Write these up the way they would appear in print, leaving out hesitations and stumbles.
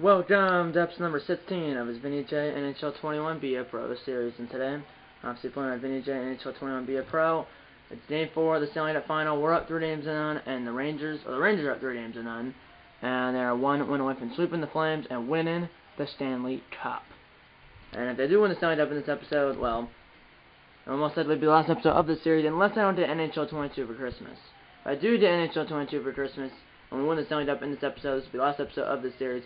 welcome to episode number 16 of his Vinny J NHL 21 Be a Pro series, and today I'm obviously playing on Vinny J NHL 21 Be a Pro. It's game 4 of the Stanley Cup final. We're up 3-0, and the Rangers are up 3-0, and they're one win away from sweeping the Flames and winning the Stanley Cup. And if they do win the Stanley Cup in this episode, well, I almost said it would be the last episode of the series, unless I don't do NHL 22 for Christmas. If I do NHL 22 for Christmas, and we win the Stanley Cup in this episode, this will be the last episode of this series.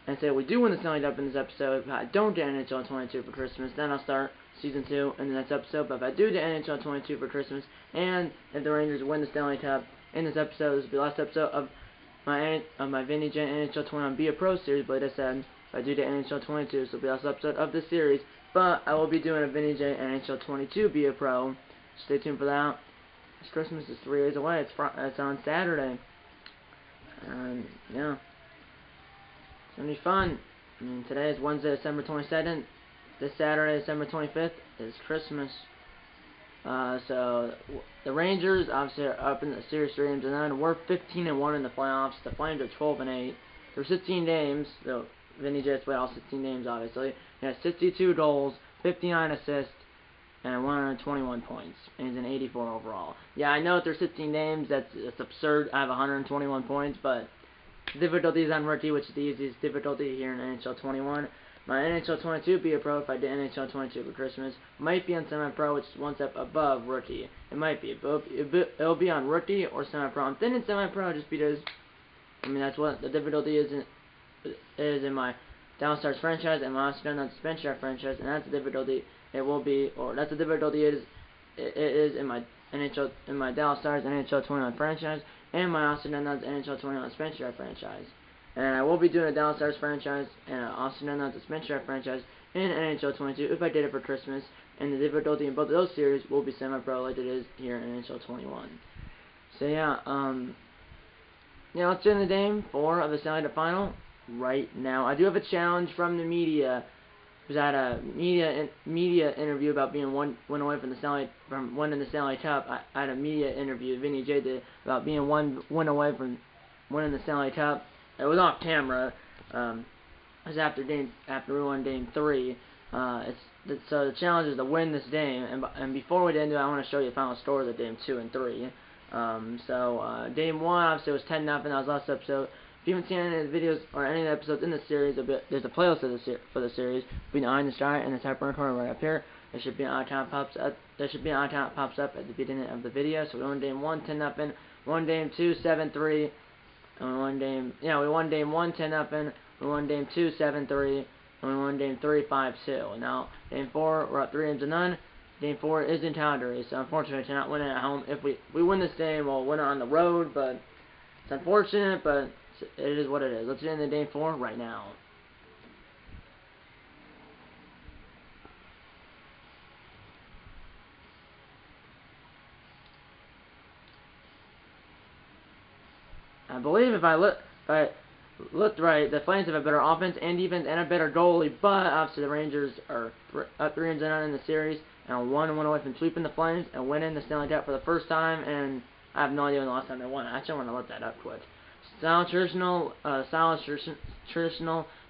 And say we do win the Stanley Cup in this episode, if I don't do NHL 22 for Christmas, then I'll start Season 2 in the next episode. But if I do NHL 22 for Christmas, and if the Rangers win the Stanley Cup in this episode, this will be the last episode of my Vinny J NHL 21 Be a Pro series. But like I said, if I do the NHL 22, this will be the last episode of this series. But I will be doing a Vinny J NHL 22 Be a Pro. Stay tuned for that. This Christmas is 3 days away. It's on Saturday. And yeah. It's going to be fun. I mean, today is Wednesday, December 22nd. This Saturday, December 25th, is Christmas. So, the Rangers, obviously, are up in the series 3-9. We're 15-1 in the playoffs. The Flames are 12-8. There's 16 games. So, Vinny J played all 16 games, obviously. He has 62 goals, 59 assists, and 121 points. And he's an 84 overall. Yeah, I know if there's 16 games, that's absurd. I have 121 points, but difficulty is on rookie, which is the easiest difficulty here in NHL 21. My NHL 22 Be a Pro, if I did NHL 22 for Christmas, might be on Semi-Pro, which is one step above rookie. It might be. It'll be on rookie or Semi-Pro. I'm thinking Semi-Pro just because, I mean, that's what the difficulty is in my Dallas Stars franchise and my Austin Spencer franchise, and that's the difficulty it will be, or that's the difficulty it is in my Dallas Stars NHL 21 franchise and my Austin NHL 21 Spencer franchise. And I will be doing a Dallas Stars franchise and an Austin Spencer franchise in NHL 22 if I did it for Christmas. And the difficulty in both of those series will be semi-pro like it is here in NHL 21. So yeah, let's get into game 4 of the Stanley Cup final right now. I do have a challenge from the media. I had a media interview about being one win away from winning the Stanley Cup. I had a media interview, Vinny J did, about being one win away from winning the Stanley Cup. It was off camera. It was after we won Game 3. So the challenge is to win this game. And before we get into it, I want to show you the final scores of Game 2 and 3. Game 1 obviously was 10-0. That was last episode. If you haven't seen any of the videos or any of the episodes in the series, there's a playlist for the series behind the sky and the top right corner right up here. There should be an icon pops up. Pops up at the beginning of the video. So we won Game 1 10-0, won Game 2 7-3, and we won Game 1 10-0, we won Game 2 7-3, and we won Game 3 5-2. Now Game 4 we're up 3-0. Game 4 is in Calgary, so unfortunately to not win it at home. If we win this game, we'll win it on the road, but it's unfortunate, but it is what it is. Let's get into Game 4 right now. I believe if I looked right, the Flames have a better offense and defense and a better goalie, but obviously the Rangers are up 3-0 in the series and one away from sweeping the Flames and winning the Stanley Cup for the first time, and I have no idea when the last time they won. I actually want to look that up quick. Style traditional,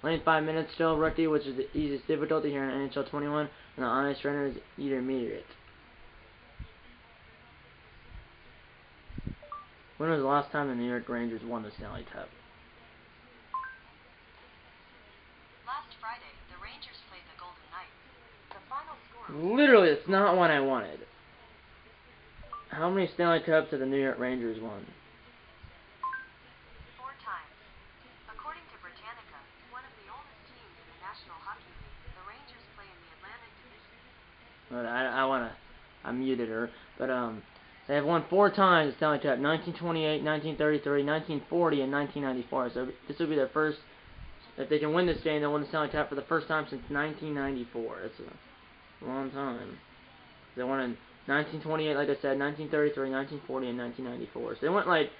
lane 5 minutes still rookie, which is the easiest difficulty here in NHL 21, and the honest runner is intermediate. When was the last time the New York Rangers won the Stanley Cup? Last Friday, the Rangers played the Golden Knights. The final score. Literally, it's not what I wanted. How many Stanley Cups have the New York Rangers won? I muted her, but they have won 4 times the Stanley Cup: 1928, 1933, 1940, and 1994. So this will be their first. If they can win this game, they'll win the Stanley Cup for the first time since 1994. It's a long time. They won in 1928, like I said, 1933, 1940, and 1994. So they went like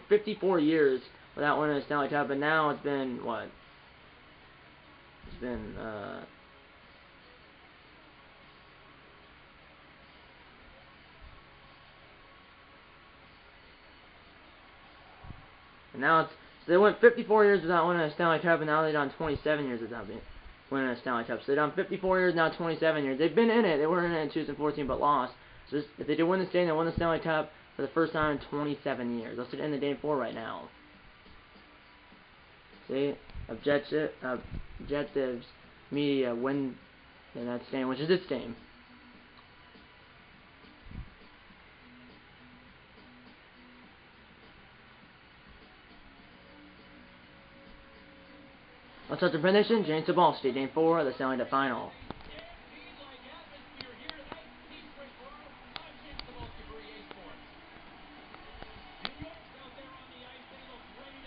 54 years without winning a Stanley Cup, and now it's been what? It's been Now it's so they went 54 years without winning a Stanley Cup, and now they've done 27 years without winning a Stanley Cup. So they've done 54 years, now 27 years. They've been in it. They were in it in 2014, but lost. So if they did win this game, they won the Stanley Cup for the first time in 27 years. Let's end the game 4 right now. See? Objectives, media, win in that game, which is this game. Let's start the prediction. James Sabalski, game 4 of the Stanley Cup final.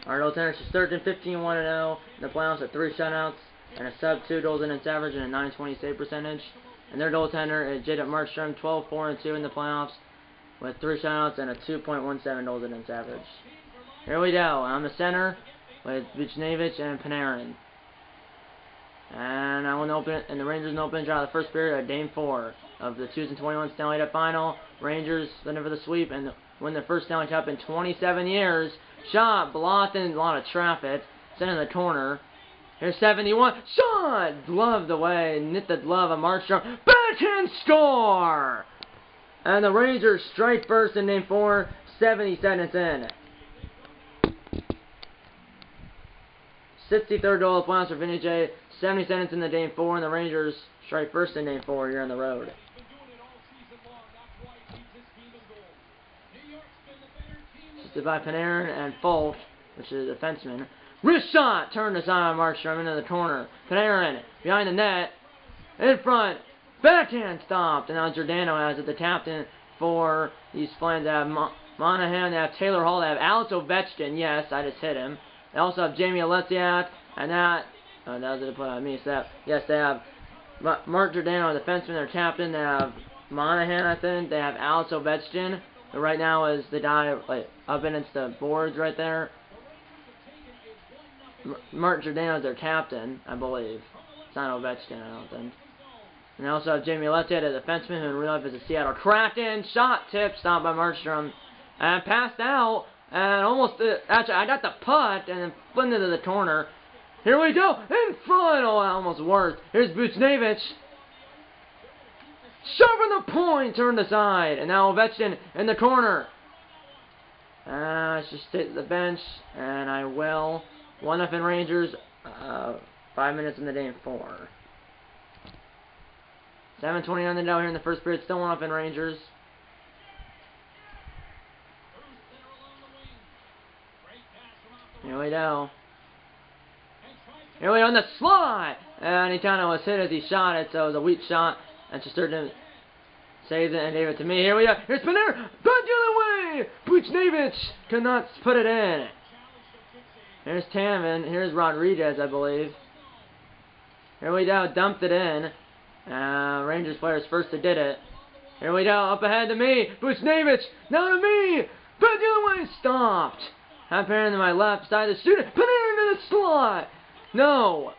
Our goaltender Shesterkin 15-1-0 in the playoffs with 3 shutouts and a sub-2 goals against average and a .920 save percentage. And their goaltender is Jacob Markstrom 12-4-2 in the playoffs with 3 shutouts and a 2.17 goals against average. Here we go. On the center with Buchnevich and Panarin. And the Rangers open draw the first period of Game 4 of the 2021 Stanley Cup Final. Rangers looking for the sweep and win their first Stanley Cup in 27 years. Shot blocked in a lot of traffic. Sent in the corner. Here's 71. Shot! Gloved away. Knit the glove of Markstrom. Backhand score! And the Rangers strike first in Game 4. 70 seconds in. 63rd goal of the playoffs for Vinny J. 70 seconds in the Game 4, and the Rangers strike first in Game 4 here on the road. Assisted by Panarin and Folk, which is a defenseman. Wrist shot! Turned aside by Markstrom into the corner. Panarin behind the net. In front. Backhand stopped. And now Giordano has it, the captain for these Flames. They have Monahan, they have Taylor Hall, they have Alex Ovechkin. Yes, I just hit him. They also have Jamie Alesiak, and that was a play on me. So yes, they have Mark Giordano, the defenseman, their captain. They have Monahan, I think. They have Alex Ovechkin, who right now is the guy up against the boards right there. Mark Giordano is their captain, I believe. It's not Ovechkin, I don't think. And they also have Jamie Alesiak, the defenseman, who in real life is a Seattle Kraken. Shot tip, stopped by Markstrom, and passed out. And almost, actually, I got the putt and then flipped into the corner. Here we go, in front. Oh, almost worked. Here's Buchnevich. Shoving the point, turned aside. And now Ovechkin in the corner. Let's just sit at the bench, and I will. 1-0 Rangers, 5 minutes in the Game 4. 7:20 on the down here in the first period, still 1-0 Rangers. Here we go. Here we go on the slide! And he kind of was hit as he shot it, so it was a weak shot. And Shesterkin saves it and gave it to me. Here we go. Here's Panarin! Back the other way! Buchnevich could not put it in. Here's Taman. Here's Rodriguez, I believe. Here we go. Dumped it in. Rangers players first that did it. Here we go. Up ahead to me. Buchnevich! Now to me! Back the other way! Stopped! Have Panarin to my left side of the shooter. Panarin to the slot! No!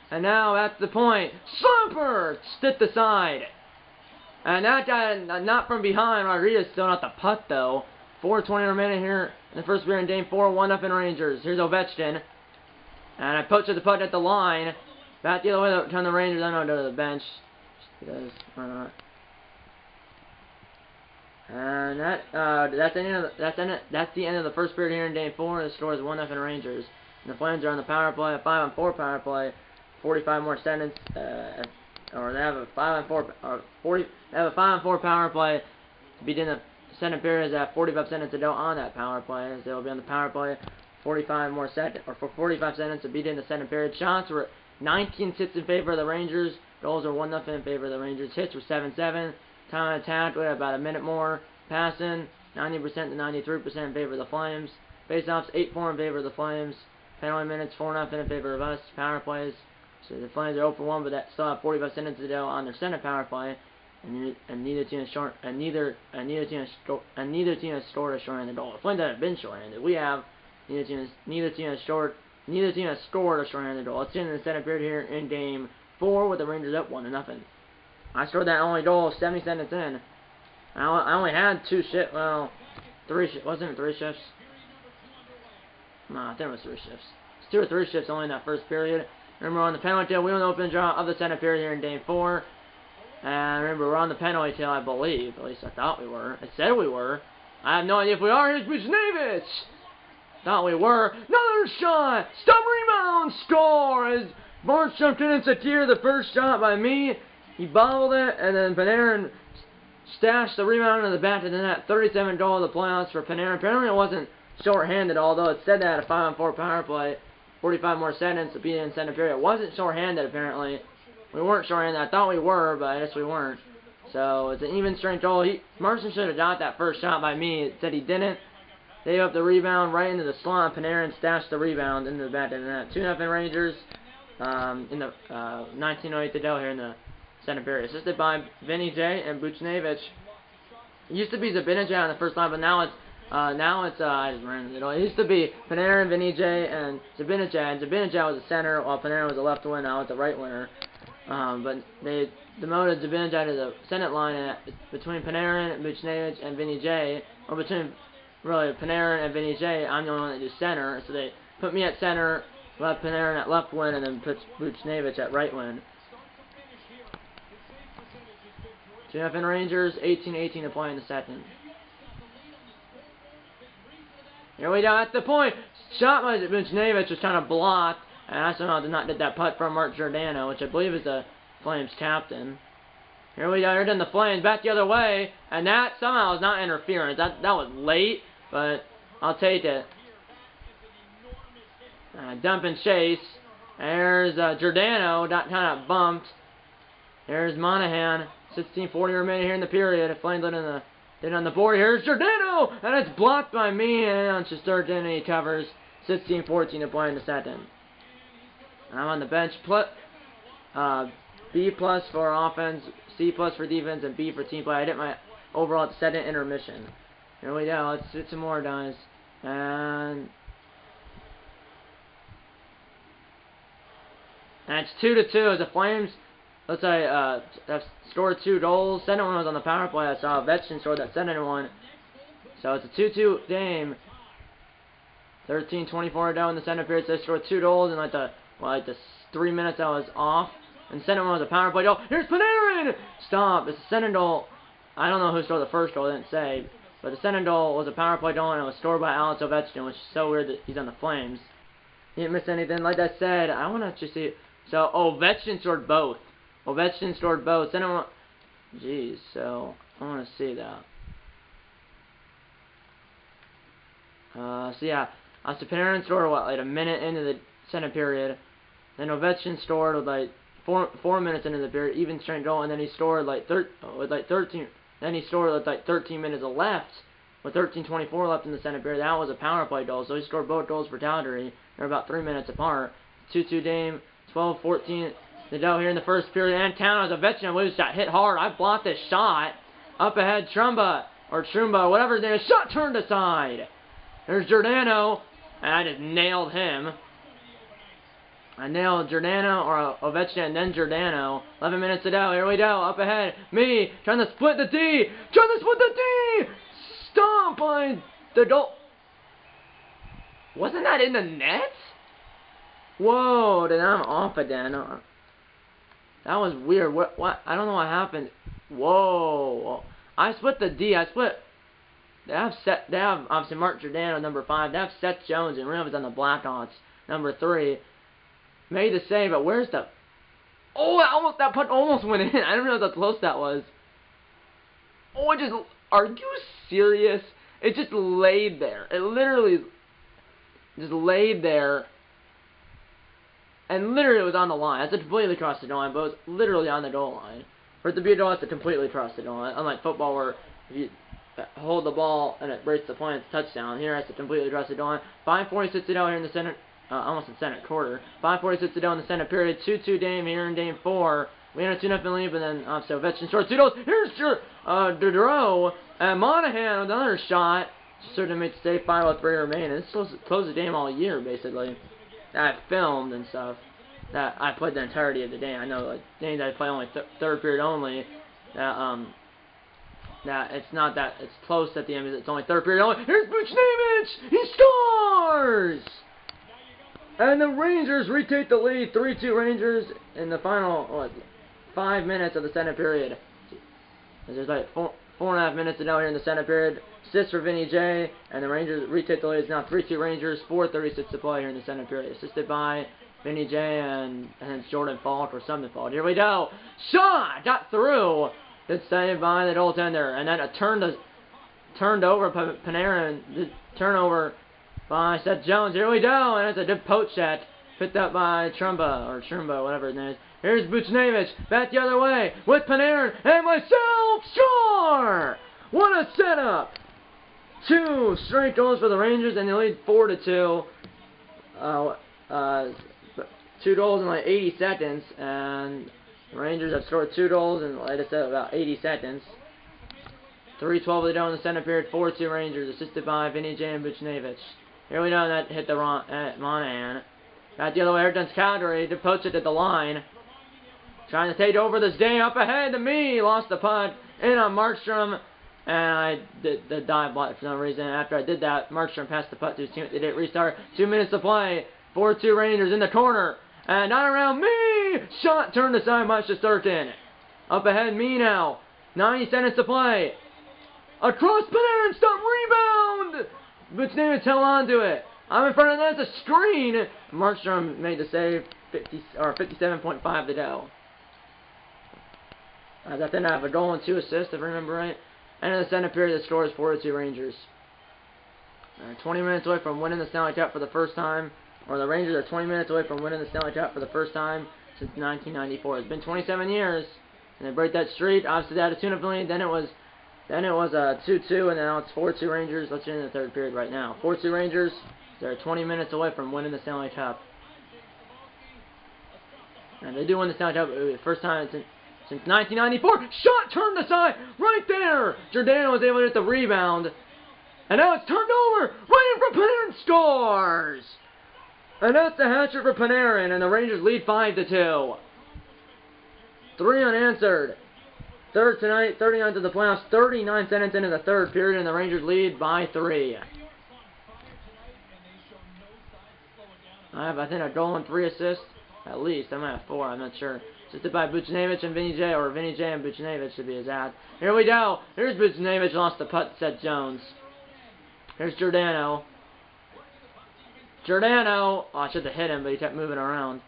And now that's the point. Slumper! Stick the side. And that guy, not from behind. Rodriguez still not the putt though. 4:20 remaining here in the first period in Game 4. 1-0 Rangers. Here's Ovechkin. And I poached the putt at the line. Back the other way to turn the Rangers. I know go to the bench. Because why not? And that's the end of the first period here in Game 4. The score is 1-0 Rangers. And the Flames are on the power play, a 5-on-4 power play. 45 more seconds, or they have a 5-on-4 power play to begin the second period. They have 45 seconds to go on that power play. As they will be on the power play 45 more seconds, or for 45 seconds to begin the second period. Shots were 19 hits in favor of the Rangers. Goals are 1-0 in favor of the Rangers. Hits were 7-7. Time on attack, we have about a minute more. Passing, 90% to 93% in favor of the Flames. Face-offs, 8-4 in favor of the Flames. Penalty minutes, 4-0 in favor of us. Power plays, so the Flames are 0-for-1, but that still have 45 seconds to go on their center power play. And neither team has scored a shorthanded goal. The Flames haven't been shorthanded. We have. Neither team has scored a shorthanded goal. Let's end in the second period here in Game 4 with the Rangers up 1-0. I scored that only goal 70 seconds in. I only had 3 shifts. Wasn't it 3 shifts? Nah, I think it was 3 shifts. It's 2 or 3 shifts only in that first period. Remember, on the penalty tail, we won the open draw of the second period here in game 4. And remember, we're on the penalty tail, I believe. At least I thought we were. It said we were. I have no idea if we are. Here's Buchnevich! Thought we were. Another shot! Stop rebound! Score! As Barnes jumped in and secured the first shot by me. He bobbled it, and then Panarin stashed the rebound in the back of the net. 37 goal of the playoffs for Panarin. Apparently it wasn't short-handed, although it said that a 5-on-4 power play. 45 more seconds to be in second period. It wasn't short-handed, apparently. We weren't short-handed. I thought we were, but I guess we weren't. So it's an even strength goal. Marson should have got that first shot by me. It said he didn't. They gave up the rebound right into the slot. Panarin stashed the rebound into the back of the net. 2-0 Rangers in the 19:08 to go here in the second period. Assisted by Vinny J and Buchnevich. It used to be Zabinajad on the first line, but now it's I just ran it. It used to be Panarin, Vinny J, and Zabinajad. Zabinajad was the center, while Panarin was the left winger. Now it's the right winger. But they demoted Zabinajad to the Senate line between Panarin, Buchnevich, and Vinny J. Or between, really, Panarin and Vinny J. I'm the only one that do center. So they put me at center, left Panarin at left wing, and then put Buchnevich at right wing. 2-0 Rangers, 18-18 to play in the second. Here we go at the point. Shot by Buchnevich was kind of blocked. And I somehow did not get that putt from Mark Giordano, which I believe is the Flames captain. Here we go, here in the Flames, back the other way, and that somehow is not interference. That was late, but I'll take it. Dump and chase. There's Giordano, got kind of bumped. Here's Monahan. 16:40 remaining here in the period. Flames in on the board. Here's Giordano, and it's blocked by me, and Shesterkin, and he covers. 16-14 to play in the second. I'm on the bench. B plus for offense, C plus for defense, and B for team play. I did my overall at second intermission. Here we go. Let's do some more, guys. And it's 2-2 as the Flames. Let's say have scored 2 goals. Second one was on the power play. I saw Vetchin scored that second one. So it's a 2-2 game. 13:24 down in the second period. So they scored 2 goals in like the 3 minutes I was off. And the second one was a power play goal. Here's Panarin! Stop. It's the second goal. I don't know who scored the first goal. I didn't say. But the second goal was a power play goal, and it was scored by Alex Ovechkin, which is so weird that he's on the Flames. He didn't miss anything. Like I said, I want to actually see it. So Ovechkin scored both. Ovechkin scored both. Second one. Jeez. So I want to see that. So yeah. So Panarin scored like a minute into the second period. Then Ovechkin scored with like four minutes into the period, even strength goal, and then he scored with like 13. Then he scored with like 13 minutes left, with 13:24 left in the second period. That was a power play goal, so he scored both goals for Calgary. They're about 3 minutes apart. 2-2 game, 12-14. The go here in the first period, and Town as Ovechkin lose shot hit hard. I blocked this shot. Up ahead, Trumba, whatever his name is. Shot turned aside. There's Giordano, and I just nailed him. I nailed Giordano or Ovechkin and then Giordano. 11 minutes to go. Here we go. Up ahead. Me trying to split the D. Stomp by the goal. Wasn't that in the net? Whoa. Then I'm off again. That was weird. What? I don't know what happened. Whoa. I split the D. They have obviously Mark Giordano, number 5. They have Seth Jones and Rivers on the Blackhawks, number 3. Made the save, but where's the... Oh, that puck almost went in. I don't know how close that was. Oh, it just... Are you serious? It just laid there. It literally just laid there. And literally it was on the line. That's completely across the goal line, but it was literally on the goal line. For it to be a goal, it's to completely cross the goal line. Unlike football where if you hold the ball and it breaks the point, it's a touchdown. Here it's to completely cross the goal line. 5:46 to go here in the center. Almost in the second quarter. 5:46 to go in the second period. 2-2 game here in game 4. We had a 2-0 lead, but then so Ovechkin scored 2 goals. Here's Dodreau and Monahan with another shot. Just sort of made the save 5:03 remaining. This closed the game all year basically. That I filmed and stuff. That I played the entirety of the game. I know like games I play only third period only. That it's not that it's close at the end. It's only third period only. Here's Buchnevich. He scores. And the Rangers retake the lead, 3-2 Rangers in the final 5 minutes of the second period. There's like 4.5 minutes to go here in the second period. Assist for Vinny J, and the Rangers retake the lead. It's now 3-2 Rangers, 4:36 to play here in the second period. Assisted by Vinny J, and it's Jordan Falk or something Falk. Here we go. Shot! Got through. Good save by the goaltender. And then a turned over Panarin. Turnover by Seth Jones. Here we go. And it's a good poach shot. Picked up by Trumba, whatever his name is. Here's Buchnevich. Back the other way with Panarin. And myself. Score! What a setup. 2 straight goals for the Rangers, and they lead 4-2. 2 goals in like 80 seconds, and the Rangers have scored 2 goals in, like I said, about 80 seconds. 3:12 to go in the second period. 4-2 Rangers, assisted by Vinny J and Buchnevich. Here we go, that hit the Monahan. Got the other way. Here comes Calgary to poach it at the line. Trying to take over this game. Up ahead to me. Lost the puck in on Markstrom. And I did the dive block for some reason. After I did that, Markstrom passed the puck to his team. They did restart. 2 minutes to play. 4-2 Rangers in the corner. And not around me. Shot turned aside by Shesterkin. Up ahead me now. 90 seconds to play. Across Panarin. Stop rebound. Buchnevich held on to it. I'm in front of that. It's a screen. Markstrom made the save. 57.5 to go. As I think I have a goal and 2 assists, if I remember right. And in the second period, the score is 4-2 Rangers. 20 minutes away from winning the Stanley Cup for the first time. Or the Rangers are 20 minutes away from winning the Stanley Cup for the first time since 1994. It's been 27 years. And they break that streak. Obviously, they had a tune-up lead. Then it was 2-2, and now it's 4-2 Rangers. Let's get into the third period right now. 4-2 Rangers. They're 20 minutes away from winning the Stanley Cup. And they do win the Stanley Cup. First time since 1994. Shot turned aside. Right there. Giordano was able to get the rebound. And now it's turned over. Right in front. Panarin scores. And that's the hat-trick for Panarin. And the Rangers lead 5-2. 3 unanswered. Third tonight. 39 to the playoffs. 39 seconds into the third period. And the Rangers lead by 3. I think a goal and 3 assists. At least. I might have 4. I'm not sure. Assisted by Buchnevich and Vinny J, or Vinny J and Buchnevich should be his ad. Here we go. Here's Buchnevich, lost the putt, Seth Jones. Here's Giordano. Oh, I should have hit him, but he kept moving around.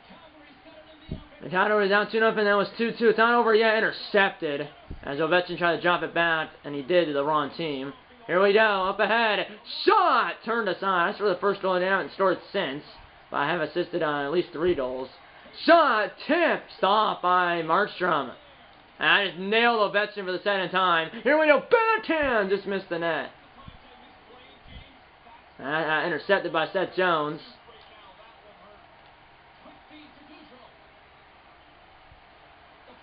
The count was down 2-0, and that was 2-2. It's not over yet. Intercepted. As Ovechkin tried to drop it back, and he did to the wrong team. Here we go. Up ahead. Shot! Turned aside. That's for the first goal, and I haven't scored since. But I have assisted on at least 3 goals. Shot tipped, stopped by Markstrom. And I just nailed Ovechkin for the second time. Here we go, backhand, just missed the net. And intercepted by Seth Jones.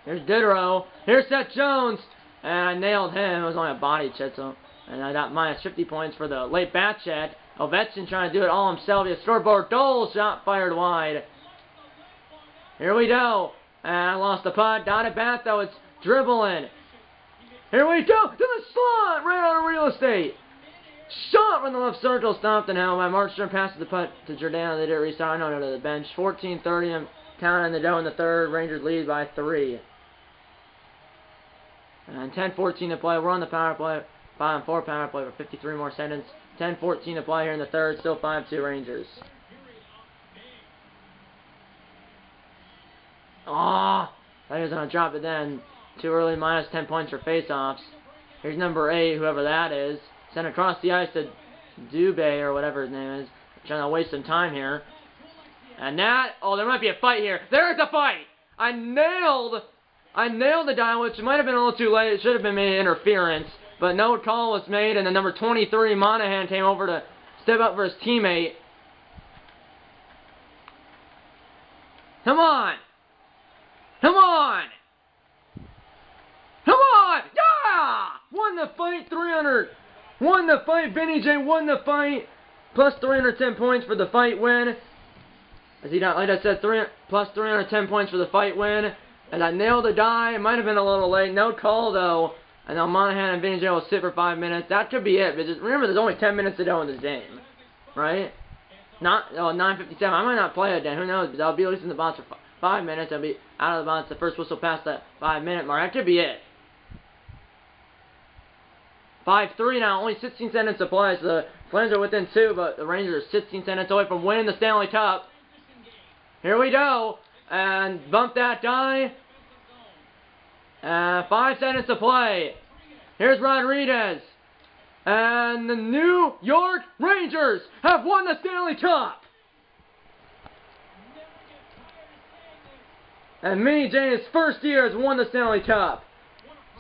Here's Diderot. Here's Seth Jones. And I nailed him. It was only a body check, and I got minus 50 points for the late bat check. Ovechkin trying to do it all himself. He has scoreboard goal. Shot fired wide. Here we go. And I lost the putt. Got it back, though. It's dribbling. Here we go. To the slot. Right out of real estate. Shot from the left circle. Stopped and now by Markstrom. Passes the putt to Giordano. They did restart. No, to the bench. 14:30. I'm counting the dough in the third. Rangers lead by 3. And 10:14 to play. We're on the power play. 5-on-4 power play for 53 more seconds. 10:14 to play here in the third. Still 5-2 Rangers. Ah, thought he was going to drop it then. Too early, minus 10 points for face-offs. Here's number 8, whoever that is. Sent across the ice to Dubé, or whatever his name is. Trying to waste some time here. And that, oh, there might be a fight here. There's a fight! I nailed the dial, which might have been a little too late. It should have been made interference. But no call was made, and then number 23, Monahan, came over to step up for his teammate. Come on! Come on! Come on! Yeah! Won the fight, 300. Won the fight, Vinny J won the fight. Plus 310 points for the fight win. As he got, like I said, plus 310 points for the fight win. And I nailed the die. It might have been a little late. No call, though. And now Monahan and Vinny J will sit for 5 minutes. That could be it. But just remember, there's only 10 minutes to go in this game. Right? Not 9:57. I might not play it then. Who knows? But I'll be at least in the box for 5 minutes. I'll be out of the box the first whistle past that 5-minute mark. That could be it. 5-3 now. Only 16 seconds to play. So the Flames are within 2, but the Rangers are 16 seconds away from winning the Stanley Cup. Here we go. And bump that die. 5 seconds to play. Here's Rodriguez. And the New York Rangers have won the Stanley Cup. And Vinny J, in his first year, has won the Stanley Cup.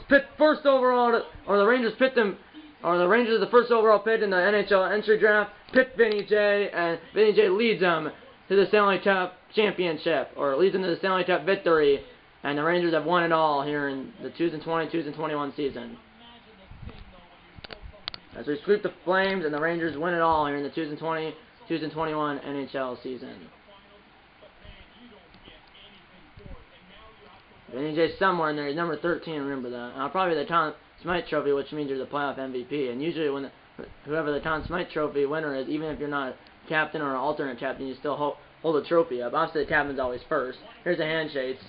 Picked first overall, or the Rangers picked him, or the Rangers, the first overall pick in the NHL entry draft, picked Vinny J, and Vinny J leads them to the Stanley Cup championship, or leads them to the Stanley Cup victory. And the Rangers have won it all here in the 2020-2021 season. As we sweep the Flames, and the Rangers win it all here in the 2020-2021 NHL season. Vinny J somewhere in there. He's number 13. Remember that. Probably the Conn Smythe Trophy, which means you're the playoff MVP. And usually, when whoever the Conn Smythe Trophy winner is, even if you're not a captain or an alternate captain, you still hold a trophy up. Obviously, the captain's always first. Here's the handshakes.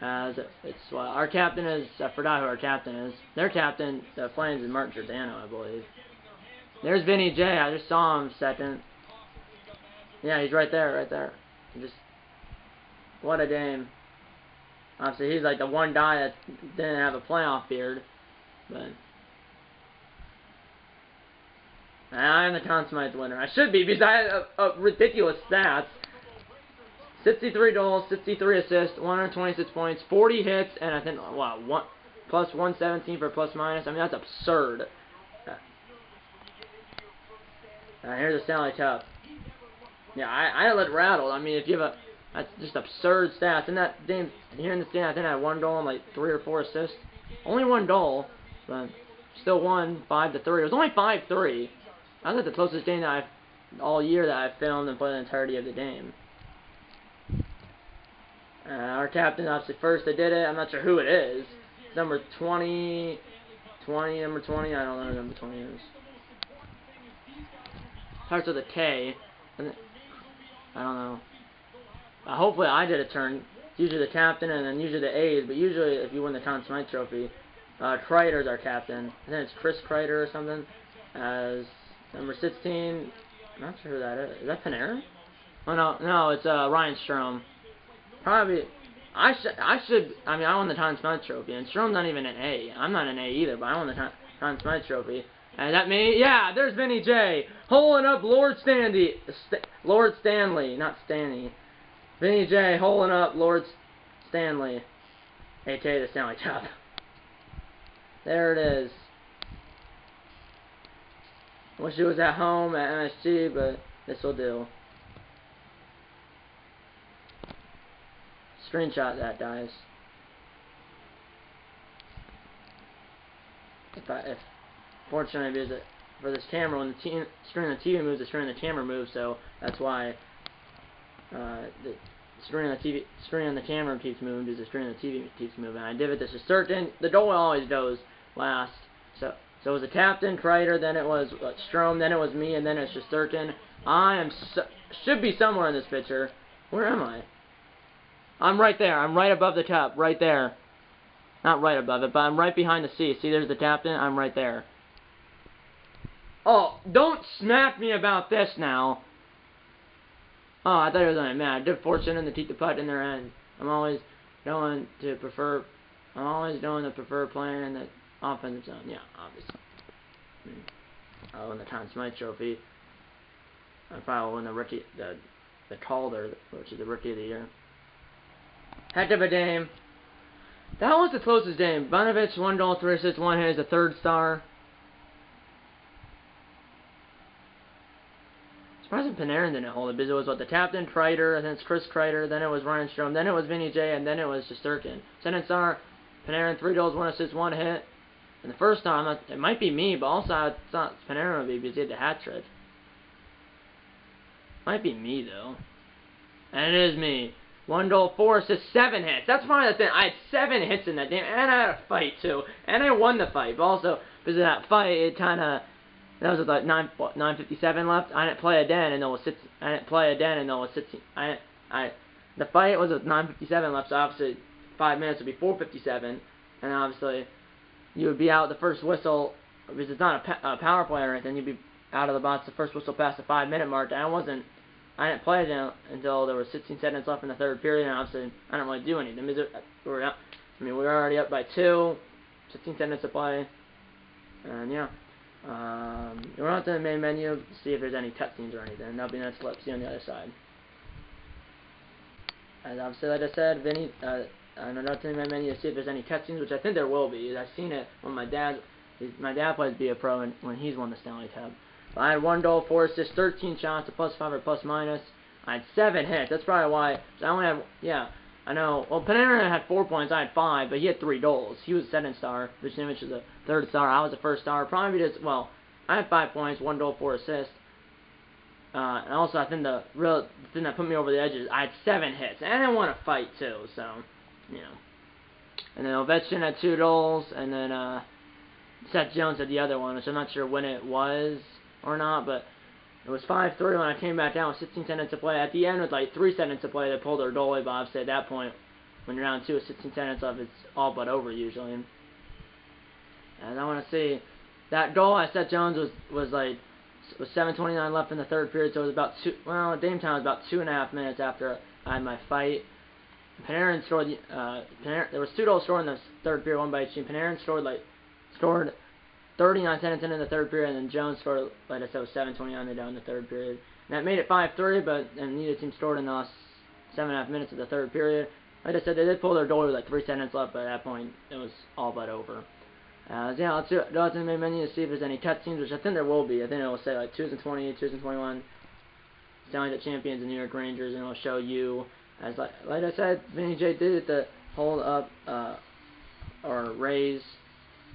Our captain is, I forgot who our captain is. Their captain, the Flames, is Mark Giordano, I believe. There's Vinny J. I just saw him second. Yeah, he's right there. What a game. Obviously, he's like the one guy that didn't have a playoff beard. But I am the Conn Smythe winner. I should be, because I had a ridiculous stats. 63 goals, 63 assists, 126 points, 40 hits, and I think, wow, plus 117 for plus minus. I mean, that's absurd. Here's the Stanley Cup. Yeah, I had it rattled. I mean, if you have that's just absurd stats. In that game, here in the stand, I think I had 1 goal and like 3 or 4 assists. Only 1 goal, but still won 5-3. It was only 5-3. I was at the closest game that all year that I've filmed and played the entirety of the game. Our captain, obviously, first they did it. I'm not sure who it is. It's number 20, number 20. I don't know who number 20 is. Starts with a K. I don't know. Hopefully I did a turn. It's usually the captain and then usually the A's, but usually if you win the Conn Smythe Trophy, Kreider's our captain. I think it's Chris Kreider or something. As number 16, I'm not sure who that is. Is that Panarin? Oh no, it's Ryan Strome. Probably, I mean, I won the Conn Smythe Trophy, and Strome's not even an A. I'm not an A either, but I won the Conn Smythe Trophy. And that means, yeah, there's Vinny J. Holding up Lord Stanley, not Stanley. Vinny J. holding up Lord Stanley, a.k.a. the Stanley Cup. There it is. Wish it was at home at MSG, but this will do. Screenshot that, guys. Fortunately, because for this camera, when the screen on the TV moves, the screen on the camera moves, so that's why the screen on the camera keeps moving, because the screen on the TV keeps moving. I did it to Shesterkin. The goal always goes last. So it was the captain, Kreider, then it was Strome, then it was me, and then it's Shesterkin. Should be somewhere in this picture. Where am I? I'm right there. I'm right above the cup. Right there. Not right above it, but I'm right behind the C. See, there's the captain. I'm right there. Oh, don't smack me about this now. Oh, I thought it was only mad. Good fortune and to keep the puck in their end. I'm always going to prefer playing in the offensive zone. Yeah, obviously. I'll win the Conn Smythe Trophy. I probably will win the Calder, which is the Rookie of the Year. Heck of a game. That was the closest game. Bonovich, 1 goal, 3 assists, 1 hit, is the 3rd star. Surprising Panarin didn't hold it, because it was the captain, Kreider, and then it's Chris Kreider, then it was Ryan Strome, then it was Vinny J, and then it was Shesterkin. 2nd star, Panarin, 3 goals, 1 assist, 1 hit. And the 1st star, it might be me, but also I thought Panarin would be because he had the hat trick. Might be me, though. And it is me. 1 goal, 4 assists, 7 hits. That's probably the thing. I had 7 hits in that game, and I had a fight, too. And I won the fight. But also, because of that fight, it kind of that was with like 9:57 left. I didn't play it then, and the fight was with 9:57 left, so obviously 5 minutes would be 4:57, and obviously you would be out the first whistle because it's not a power play or anything. You'd be out of the box the first whistle past the 5-minute mark. And I didn't play it until there was 16 seconds left in the third period, and obviously I didn't really do anything. We were already up by 2, 16 seconds to play, and yeah. We're on to the main menu to see if there's any cutscenes or anything. That'll be nice to see on the other side. As obviously, like I said, I'm on to the main menu to see if there's any cutscenes, which I think there will be. I've seen it when my dad plays Be a Pro and when he's won the Stanley Cup. But I had 1 goal, 4 assists, 13 shots, a +5 or +-. I had 7 hits. That's probably why. I only had, yeah, I know. Well, Panarin had 4 points. I had 5, but he had 3 goals. He was the 2nd star. Vucinovic was the 3rd star. I was the 1st star. Probably because, well, I had 5 points, 1 goal, 4 assists. And also, I think the thing that put me over the edge is I had 7 hits. And I didn't want to fight, too, so, you know. And then Ovechkin had 2 goals, and then Seth Jones had the other one, which I'm not sure when it was or not, but it was 5-3 when I came back down with 16 seconds to play. At the end, with like 3 seconds to play, they pulled their goalie, but obviously at that point, when you're down 2 with 16 seconds left, it's all but over usually. And I want to see that goal at Seth Jones was 7:29 left in the third period, so it was about Dame time was about 2.5 minutes after I had my fight. Panarin scored. There was 2 goals scored in the third period, 1 by each team. Panarin scored 39 seconds into the third period, and then Jones scored, like I said, was 7:29 down in the third period. And that made it 5-3, but neither team scored in the last 7.5 minutes of the third period. Like I said, they did pull their goal with like 3 seconds left, but at that point, it was all but over. Yeah, let's go to the main menu to see if there's any cutscenes, which I think there will be. I think it will say like 2020, 2021, Stanley Cup champions and New York Rangers, and it will show you, as like I said, Vinny J did it to hold up or raise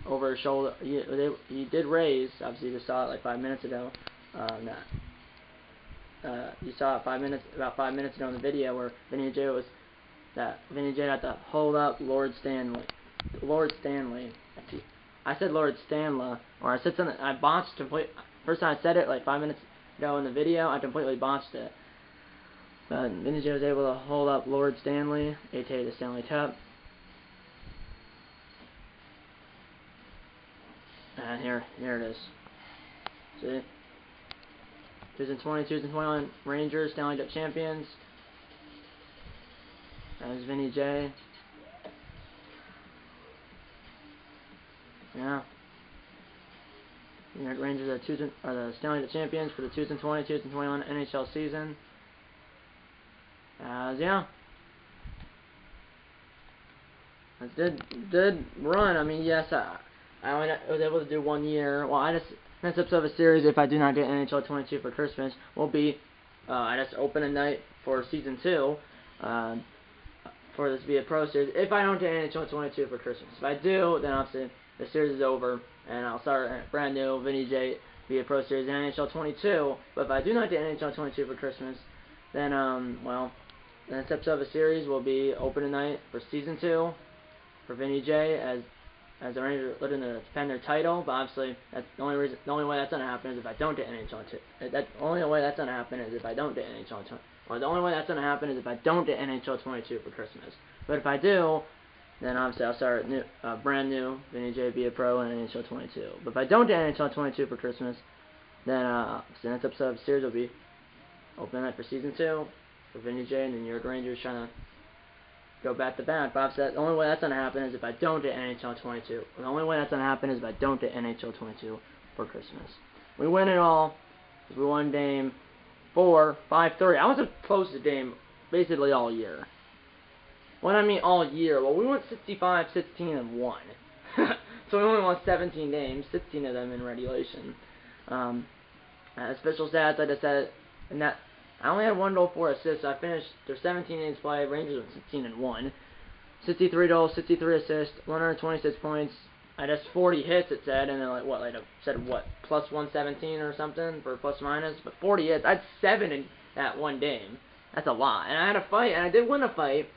over his shoulder. He did raise. Obviously, you just saw it like 5 minutes ago. You saw it about 5 minutes ago in the video where Vinny J had to hold up Lord Stanley. I said Lord Stanley, or I said something. I botched complete. First time I said it like 5 minutes ago in the video, I completely botched it. But Vinny J was able to hold up Lord Stanley, aka the Stanley Cup. And here it is. See? 2020, 2021 Rangers, Stanley Cup champions. That is Vinny J. Yeah. New York Rangers are the Stanley Cup champions for the 2020, 2021 NHL season. Yeah. That's good run. I mean, yes, I was able to do 1 year. Well, next episode of a series, if I do not get NHL 22 for Christmas, will be, I just open a night for season 2, for this Be a Pro series, if I don't get NHL 22 for Christmas. If I do, then obviously the series is over, and I'll start a brand new Vinny J Be a Pro series in NHL 22. But if I do not get NHL 22 for Christmas, then, well, the next episode of a series will be open a night for season 2 for Vinny J as the Rangers looking to defend their title. But obviously, that's the only way that's gonna happen is if I don't get NHL 2. The only way that's gonna happen is if I don't get NHL 2. Or the only way that's gonna happen is if I don't get NHL 22 for Christmas. But if I do, then obviously I'll start brand new Vinny J Be a Pro and NHL 22. But if I don't get NHL 22 for Christmas, then the next episode of the series will be open night for season 2 for Vinny J and the New York Rangers trying to go back to back. But obviously the only way that's gonna happen is if I don't get NHL 22. The only way that's gonna happen is if I don't get NHL 22 for Christmas. We win it all. We won game 4, 5-3. I was close to game basically all year. What I mean all year? Well, we went 65, 16, and 1. So we only won 17 games, 16 of them in regulation. Special stats, like I said, and that I only had 1 goal, 4 assists. So I finished their 17 games played. Rangers went 16 and 1, 63 goals, 63 assists, 126 points. I just 40 hits. It said, and then plus 117 or something for plus minus. But 40 hits. I had 7 in that one game. That's a lot. And I had a fight, and I did win a fight.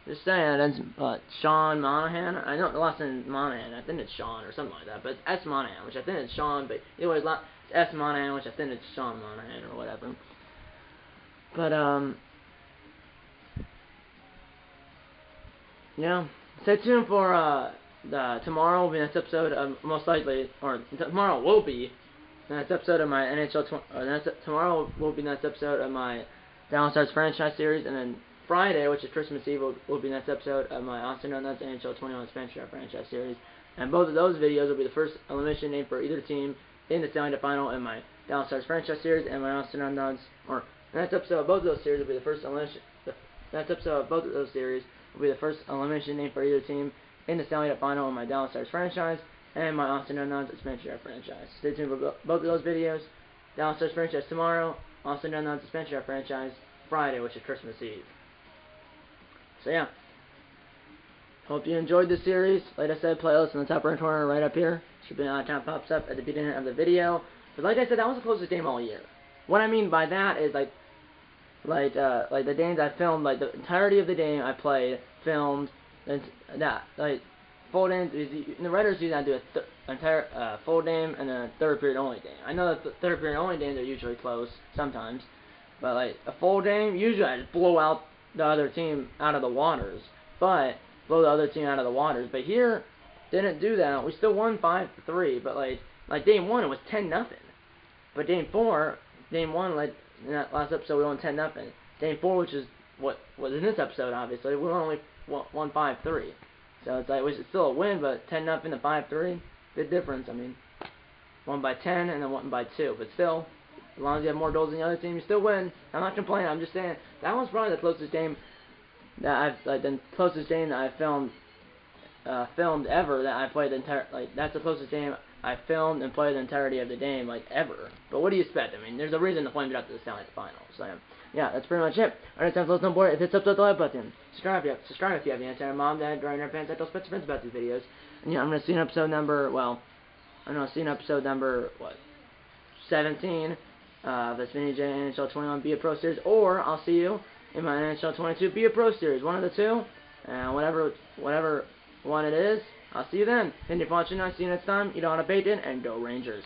Just saying, that's Sean Monahan. I know the last name is Monahan. I think it's Sean or something like that. But it's S. Monahan, which I think it's Sean. But anyways, S. Monahan, which I think it's Sean Monahan or whatever. But, yeah. Stay tuned for, tomorrow will be the next episode of, most likely, or tomorrow will be the next episode of my tomorrow will be the next episode of my Dallas Stars franchise series, and then Friday, which is Christmas Eve, will be the next episode of my Austin Nuts NHL 21 Spanish Draft franchise series. And both of those videos will be the first elimination name for either team in the Stanley Cup Final in my Dallas Stars franchise series, and my Austin Nuts, or the next episode of both of those series will be the first elimination. The next episode of both of those series will be the first elimination name for either team in the Stanley Cup Final in my Dallas Stars franchise, and my Austin Nuts Spanish Draft franchise. Stay tuned for both of those videos. Dallas Stars franchise tomorrow, Austin Nuts Spanish Draft franchise Friday, which is Christmas Eve. So yeah, hope you enjoyed this series. Like I said, playlist in the top right corner right up here. Should be time pops up at the beginning of the video. But like I said, that was the closest game all year. What I mean by that is like the games I filmed, like the entirety of the game I played, filmed, and that like full games. In the regular season, I do a entire full game and a third period only game. I know that the third period only games are usually close sometimes, but like a full game, usually I just blow out the other team out of the waters. But blow the other team out of the waters. But here, didn't do that. We still won 5-3. But like game 1, it was 10-0. But game 1, like in that last episode, we won 10-0. Game 4, which is what was in this episode, obviously, we only won 5-3. So it's like it was still a win, but 10-0 to 5-3, big difference. I mean, won by 10 and then won by 2. But still, as long as you have more goals than the other team, you still win. I'm not complaining. I'm just saying that was probably the closest game that I filmed ever. That I played the entire, that's the closest game I filmed and played the entirety of the game, ever. But what do you expect? I mean, there's a reason the Flames got to the Stanley Cup Final. So yeah, that's pretty much it. Alright, time to listen board. If it's up to the like button, subscribe if you have any time. Mom, Dad, grandparents, fans, I tell special friends about these videos. And yeah, I'm gonna see an episode number. Well, I'm gonna see an episode number 17 of this Vinny J NHL 21 Be a Pro Series, or I'll see you in my NHL 22 Be a Pro Series. One of the two, whatever one it is, I'll see you then. Thank you for watching. I'll see you next time. Eat on a bacon and go Rangers.